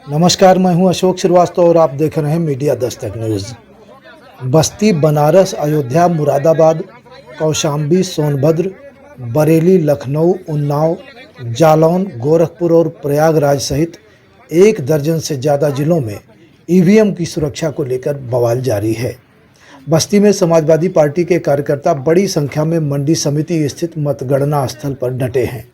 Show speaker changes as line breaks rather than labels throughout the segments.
नमस्कार, मैं हूं अशोक श्रीवास्तव और आप देख रहे हैं मीडिया दस्तक न्यूज़। बस्ती, बनारस, अयोध्या, मुरादाबाद, कौशाम्बी, सोनभद्र, बरेली, लखनऊ, उन्नाव, जालौन, गोरखपुर और प्रयागराज सहित 1 दर्जन से ज़्यादा जिलों में ईवीएम की सुरक्षा को लेकर बवाल जारी है। बस्ती में समाजवादी पार्टी के कार्यकर्ता बड़ी संख्या में मंडी समिति स्थित मतगणना स्थल पर डटे हैं।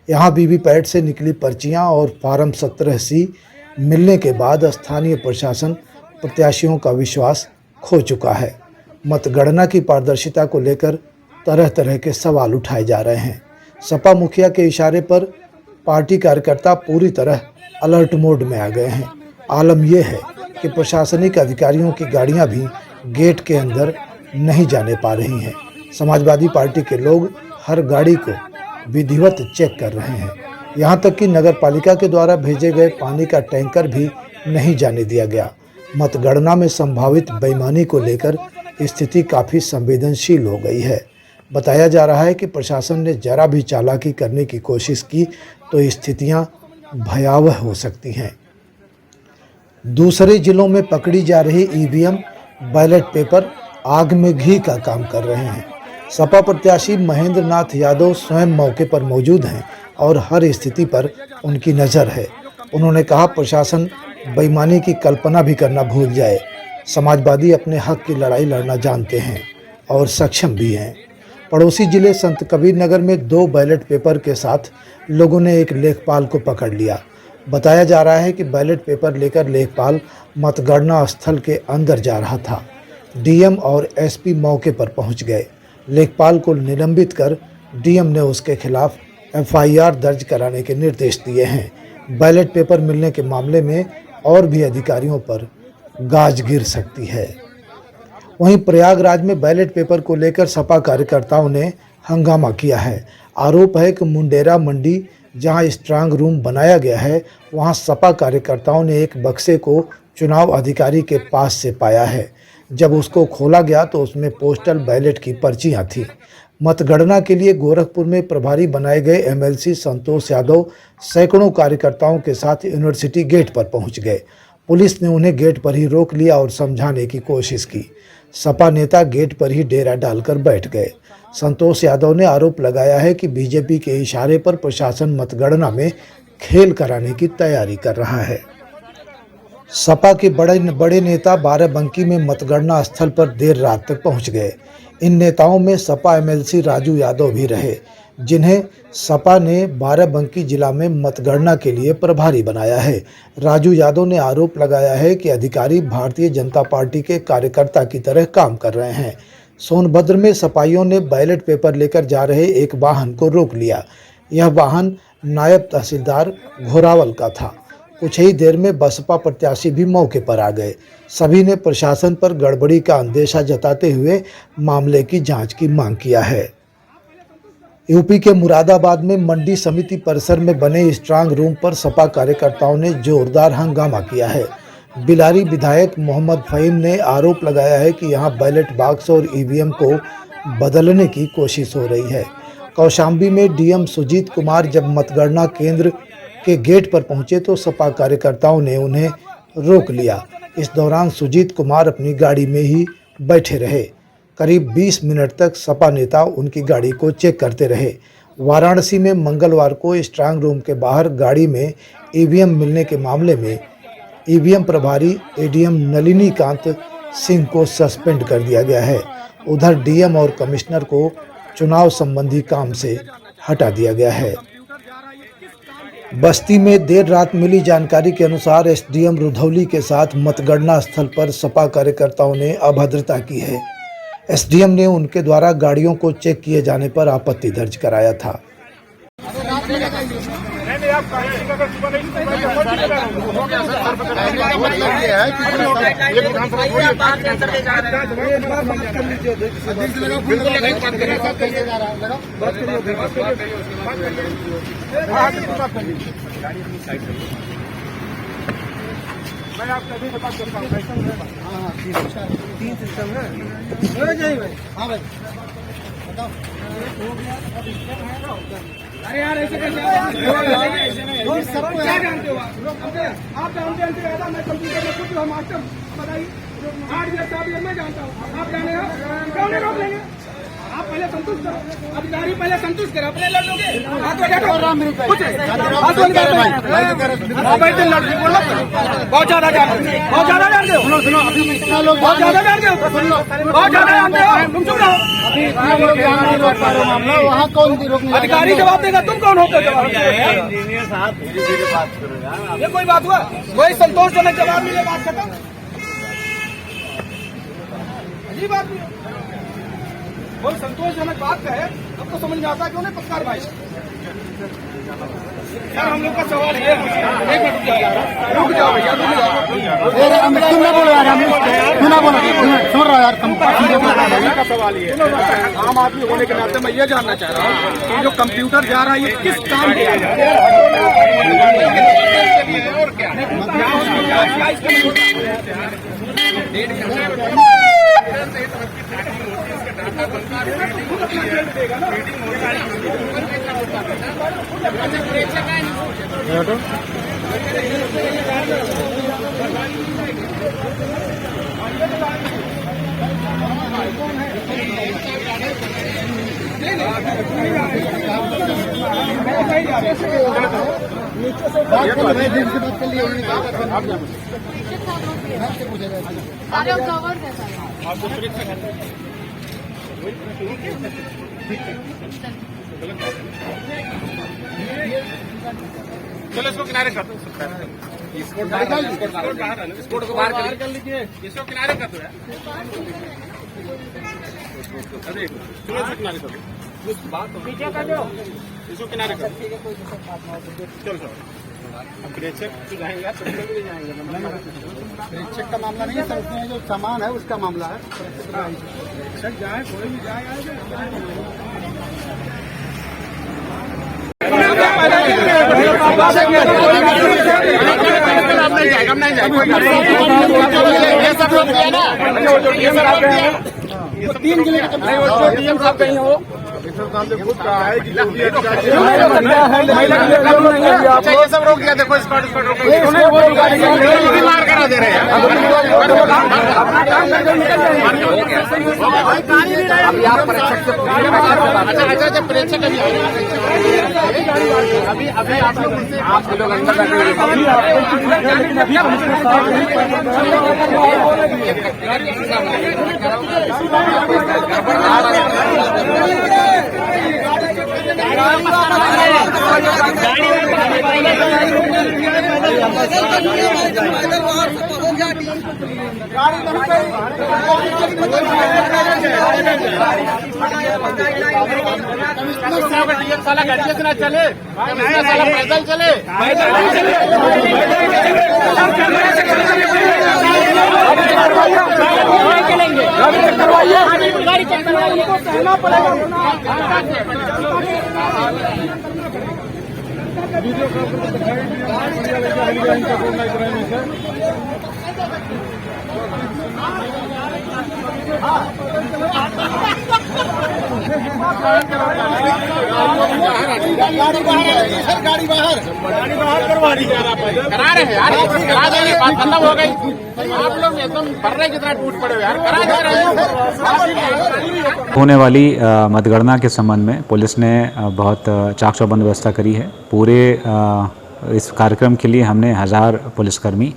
यहाँ वीवीपैट से निकली पर्चियाँ और फार्म 17C मिलने के बाद स्थानीय प्रशासन प्रत्याशियों का विश्वास खो चुका है। मतगणना की पारदर्शिता को लेकर तरह तरह के सवाल उठाए जा रहे हैं। सपा मुखिया के इशारे पर पार्टी कार्यकर्ता पूरी तरह अलर्ट मोड में आ गए हैं। आलम यह है कि प्रशासनिक अधिकारियों की गाड़ियां भी गेट के अंदर नहीं जाने पा रही हैं। समाजवादी पार्टी के लोग हर गाड़ी को विधिवत चेक कर रहे हैं। यहाँ तक कि नगर पालिका के द्वारा भेजे गए पानी का टैंकर भी नहीं जाने दिया गया। मतगणना में संभावित बेईमानी को लेकर स्थिति काफ़ी संवेदनशील हो गई है। बताया जा रहा है कि प्रशासन ने जरा भी चालाकी करने की कोशिश की तो स्थितियाँ भयावह हो सकती हैं। दूसरे जिलों में पकड़ी जा रही ईवीएम, बैलेट पेपर आग में घी का काम कर रहे हैं। सपा प्रत्याशी महेंद्र नाथ यादव स्वयं मौके पर मौजूद हैं और हर स्थिति पर उनकी नज़र है। उन्होंने कहा, प्रशासन बेईमानी की कल्पना भी करना भूल जाए। समाजवादी अपने हक की लड़ाई लड़ना जानते हैं और सक्षम भी हैं। पड़ोसी जिले संत कबीर नगर में 2 बैलेट पेपर के साथ लोगों ने एक लेखपाल को पकड़ लिया। बताया जा रहा है कि बैलेट पेपर लेकर लेखपाल मतगणना स्थल के अंदर जा रहा था। डीएम और एसपी मौके पर पहुंच गए। लेखपाल को निलंबित कर डीएम ने उसके खिलाफ एफआईआर दर्ज कराने के निर्देश दिए हैं। बैलेट पेपर मिलने के मामले में और भी अधिकारियों पर गाज गिर सकती है। वहीं प्रयागराज में बैलेट पेपर को लेकर सपा कार्यकर्ताओं ने हंगामा किया है। आरोप है कि मुंडेरा मंडी, जहां स्ट्रांग रूम बनाया गया है, वहां सपा कार्यकर्ताओं ने एक बक्से को चुनाव अधिकारी के पास से पाया है। जब उसको खोला गया तो उसमें पोस्टल बैलेट की पर्चियां थीं। मतगणना के लिए गोरखपुर में प्रभारी बनाए गए एमएलसी संतोष यादव सैकड़ों कार्यकर्ताओं के साथ यूनिवर्सिटी गेट पर पहुंच गए। पुलिस ने उन्हें गेट पर ही रोक लिया और समझाने की कोशिश की। सपा नेता गेट पर ही डेरा डालकर बैठ गए। संतोष यादव ने आरोप लगाया है कि बीजेपी के इशारे पर प्रशासन मतगणना में खेल कराने की तैयारी कर रहा है। सपा के बड़े नेता बाराबंकी में मतगणना स्थल पर देर रात तक पहुंच गए। इन नेताओं में सपा एमएलसी राजू यादव भी रहे, जिन्हें सपा ने बाराबंकी जिला में मतगणना के लिए प्रभारी बनाया है। राजू यादव ने आरोप लगाया है कि अधिकारी भारतीय जनता पार्टी के कार्यकर्ता की तरह काम कर रहे हैं। सोनभद्र में सपाइयों ने बैलेट पेपर लेकर जा रहे एक वाहन को रोक लिया। यह वाहन नायब तहसीलदार घोरावल का था। कुछ ही देर में बसपा प्रत्याशी भी मौके पर आ गए। सभी ने प्रशासन पर गड़बड़ी का अंदेशा जताते हुए मामले की जांच की मांग किया है। यूपी के मुरादाबाद में मंडी समिति परिसर में बने स्ट्रांग रूम पर सपा कार्यकर्ताओं ने जोरदार हंगामा किया है। बिलारी विधायक मोहम्मद फहीम ने आरोप लगाया है कि यहां बैलेट बॉक्स और ईवीएम को बदलने की कोशिश हो रही है। कौशाम्बी में डीएम सुजीत कुमार जब मतगणना केंद्र के गेट पर पहुंचे तो सपा कार्यकर्ताओं ने उन्हें रोक लिया। इस दौरान सुजीत कुमार अपनी गाड़ी में ही बैठे रहे। करीब 20 मिनट तक सपा नेता उनकी गाड़ी को चेक करते रहे। वाराणसी में मंगलवार को स्ट्रांग रूम के बाहर गाड़ी में ईवीएम मिलने के मामले में ईवीएम प्रभारी एडीएम नलिनीकांत सिंह को सस्पेंड कर दिया गया है। उधर डीएम और कमिश्नर को चुनाव संबंधी काम से हटा दिया गया है। बस्ती में देर रात मिली जानकारी के अनुसार एसडीएम रुधौली के साथ मतगणना स्थल पर सपा कार्यकर्ताओं ने अभद्रता की है। एसडीएम ने उनके द्वारा गाड़ियों को चेक किए जाने पर आपत्ति दर्ज कराया था।
मैं आपको अभी बता सकता हूँ। हाँ, 3 सिस्टम है। हो जाए भाई। हाँ भाई, बताओ। अरे यार ऐसे कैसे क्या जानते हो आप जानते हैं मैं कंप्यूटर में कुछ हूँ मास्टर बताइए 8 ईयर 7 ईयर मैं जानता हूँ आप जाने हो क्यों नहीं रोक लेंगे आप पहले संतुष्ट करो अधिकारी पहले संतुष्ट करो अपने लड़ोगे हाथ में बैठो कुछ लड़की बोलो बहुत ज्यादा जानते हो बहुत ज्यादा जानते हो बहुत ज्यादा जानते हो बहुत ज्यादा जानते हो तुम चुप रहो
वहाँ कौन रोकने
अधिकारी जवाब देगा तुम कौन होकर जवाब
इंजीनियर साहब धीरे धीरे बात करो यार।
ये कोई बात हुआ कोई संतोषजनक जवाब मिले बात खत्म अजीब बात नहीं कोई संतोषजनक बात का है आपको समझ में आता है क्यों नहीं पत्रकार भाई यार हम लोग का सवाल ये है एक मिनट रुक जाओ भैया रुक जाओ
तुम ना बोलो यार तुम ना बोलो सुन रहा यार
का सवाल ये है आम आदमी होने के नाते मैं ये जानना चाह रहा हूँ कि जो कंप्यूटर जा रहा है ये किस काम के लिए और क्या चलो इसको किनारे कर दो स्पोर्ट को बाहर कर लीजिए इसको किनारे कर दो यार अरे चलो इसको किनारे कर दो पीछे कर दो इसको किनारे कर दो चलो चलो अब प्रेक्षक तो जाएंगे
प्रेक्षक का मामला नहीं है सर उसमें जो सामान है उसका मामला है
प्रेक्षक जाए कोई भी जाए
तीन जिले के
डीएम साहब कहीं हो साहब ने खुद कहा है कि ये सब रोक दिया देखो स्पॉट मार करा दे रहे हैं अच्छा प्रेक्षक अभी आप लोग अंदर साला गाड़ी से ना चले साला पैदल चले गाड़ी चेक करवाइए सहना पड़ेगा
गाड़ी बाहर
करवा दी करा रहे हैं यार करा देंगे बात खत्म हो गई आप लोग एकदम भर रहे कितना टूट पड़े यार करा दे रहे हैं
होने वाली मतगणना के संबंध में पुलिस ने बहुत चाक चौबंद व्यवस्था करी है। पूरे इस कार्यक्रम के लिए हमने 1000 पुलिसकर्मी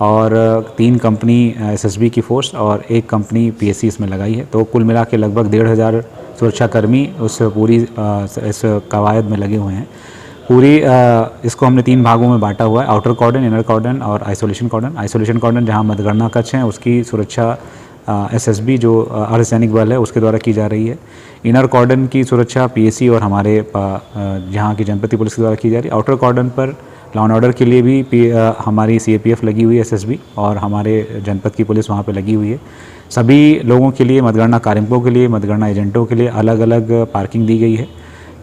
और 3 कंपनी एसएसबी की फोर्स और 1 कंपनी पीएससी इसमें लगाई है। तो कुल मिला के लगभग 1500 सुरक्षाकर्मी उस पूरी इस कवायद में लगे हुए हैं। पूरी इसको हमने 3 भागों में बांटा हुआ है, आउटर कॉर्डन, इनर कॉर्डन और आइसोलेशन कॉर्डन। आइसोलेशन कॉर्डन जहां मतगणना कक्ष हैं उसकी सुरक्षा एसएसबी जो अर्धसैनिक बल है उसके द्वारा की जा रही है। इनर कॉर्डन की सुरक्षा पीएससी और हमारे जहां की जनपद पुलिस के द्वारा की जा रही है। आउटर कॉर्डन पर लॉ एंड ऑर्डर के लिए भी हमारी सीएपीएफ लगी हुई है, एसएसबी, और हमारे जनपद की पुलिस वहाँ पे लगी हुई है। सभी लोगों के लिए, मतगणना कार्मिकों के लिए, मतगणना एजेंटों के लिए अलग अलग पार्किंग दी गई है।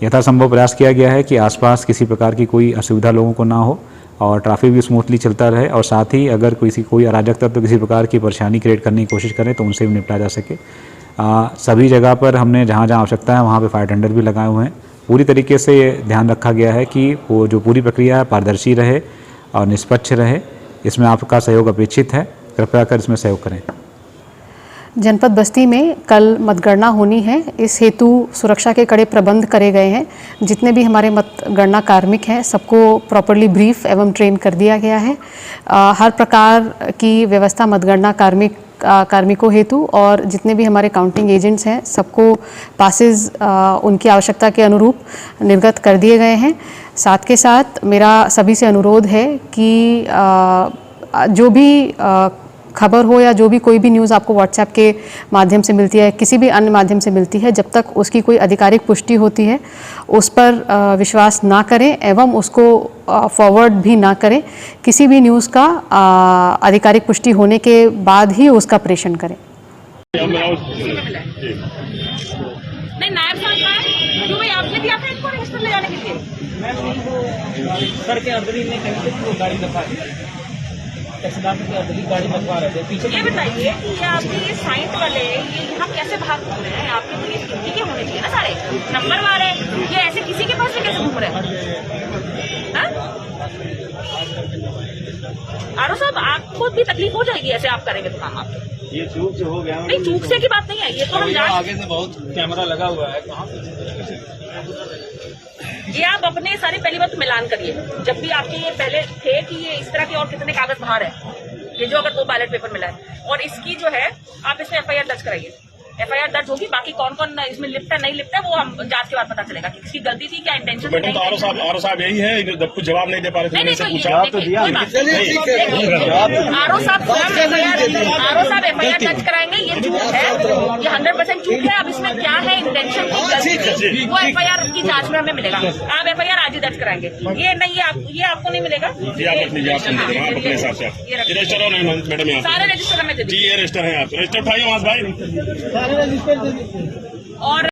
यथासंभव प्रयास किया गया है कि आसपास किसी प्रकार की कोई असुविधा लोगों को ना हो और ट्रैफिक भी स्मूथली चलता रहे, और साथ ही अगर कोई अराजक तत्व किसी प्रकार की परेशानी क्रिएट करने की कोशिश करें तो उनसे भी निपटा जा सके। सभी जगह पर हमने जहाँ जहाँ आवश्यकता है वहाँ पे फायर टेंडर भी लगाए हुए हैं पूरी तरीके से ध्यान रखा गया है कि वो जो पूरी प्रक्रिया है पारदर्शी रहे और निष्पक्ष रहे। इसमें आपका सहयोग अपेक्षित है, कृपया कर इसमें सहयोग करें।
जनपद बस्ती में कल मतगणना होनी है, इस हेतु सुरक्षा के कड़े प्रबंध करे गए हैं। जितने भी हमारे मतगणना कार्मिक हैं सबको प्रॉपर्ली ब्रीफ एवं ट्रेन कर दिया गया है। हर प्रकार की व्यवस्था मतगणना कार्मिकों हेतु और जितने भी हमारे काउंटिंग एजेंट्स हैं सबको पासेस उनकी आवश्यकता के अनुरूप निर्गत कर दिए गए हैं। साथ के साथ मेरा सभी से अनुरोध है कि जो भी खबर हो या जो भी कोई भी न्यूज़ आपको व्हाट्सएप के माध्यम से मिलती है, किसी भी अन्य माध्यम से मिलती है, जब तक उसकी कोई आधिकारिक पुष्टि होती है उस पर विश्वास ना करें एवं उसको फॉरवर्ड भी ना करें। किसी भी न्यूज़ का आधिकारिक पुष्टि होने के बाद ही उसका प्रेषण करें।
नहीं नायब साहब का है क्यों भाई आपने दिया था इनको रजिस्टर ले जाने के लिए
सर के अंदर ही ने कहीं से वो गाड़ी दफा तहसीलदार के अंदर ही गाड़ी दफा रहे थे पीछे।
ये बताइए कि ये आपके ये साइट वाले ये यहाँ कैसे भाग घूम रहे हैं? आपके तो ये गिनती के होने चाहिए ना सारे नंबर वाले, ये ऐसे किसी के पास से कैसे घूम रहे हैं? आरो साहब आपको भी तकलीफ हो जाएगी ऐसे आप करेंगे तो काम आपके।
ये चूक से हो गया
नहीं चूक से की बात नहीं है, ये तो हम जान
आगे से बहुत कैमरा लगा हुआ है कहाँ
ये आप अपने सारे पहली बात मिलान करिए। जब भी आपके ये पहले थे कि ये इस तरह के और कितने कागज बाहर है, ये जो अगर 2 बैलेट पेपर मिला है और इसकी जो है आप इसमें एफआईआर दर्ज कराइए। एफआईआर दर्ज होगी, बाकी कौन कौन इसमें लिप्त है नहीं लिप्त है वो हम जांच के बाद पता चलेगा कि किसकी गलती थी, क्या इंटेंशन।
मैडम तो आरो साहब यही है, कुछ जवाब नहीं दे पा रहे थे।
आरो साहब एफआईआर दर्ज कराएंगे। ये झूठ है, ये 100% झूठ है। अब इसमें क्या है इंटेंशन की गलती वो एफआईआर की जांच में हमें मिलेगा। आप एफआईआर आज ही दर्ज कराएंगे, ये नहीं ये आपको नहीं मिलेगा।
मैडम
सारे रजिस्टर हमें दे
जी, ये रजिस्टर है, आप रजिस्टर उठाइए वहां भाई।
और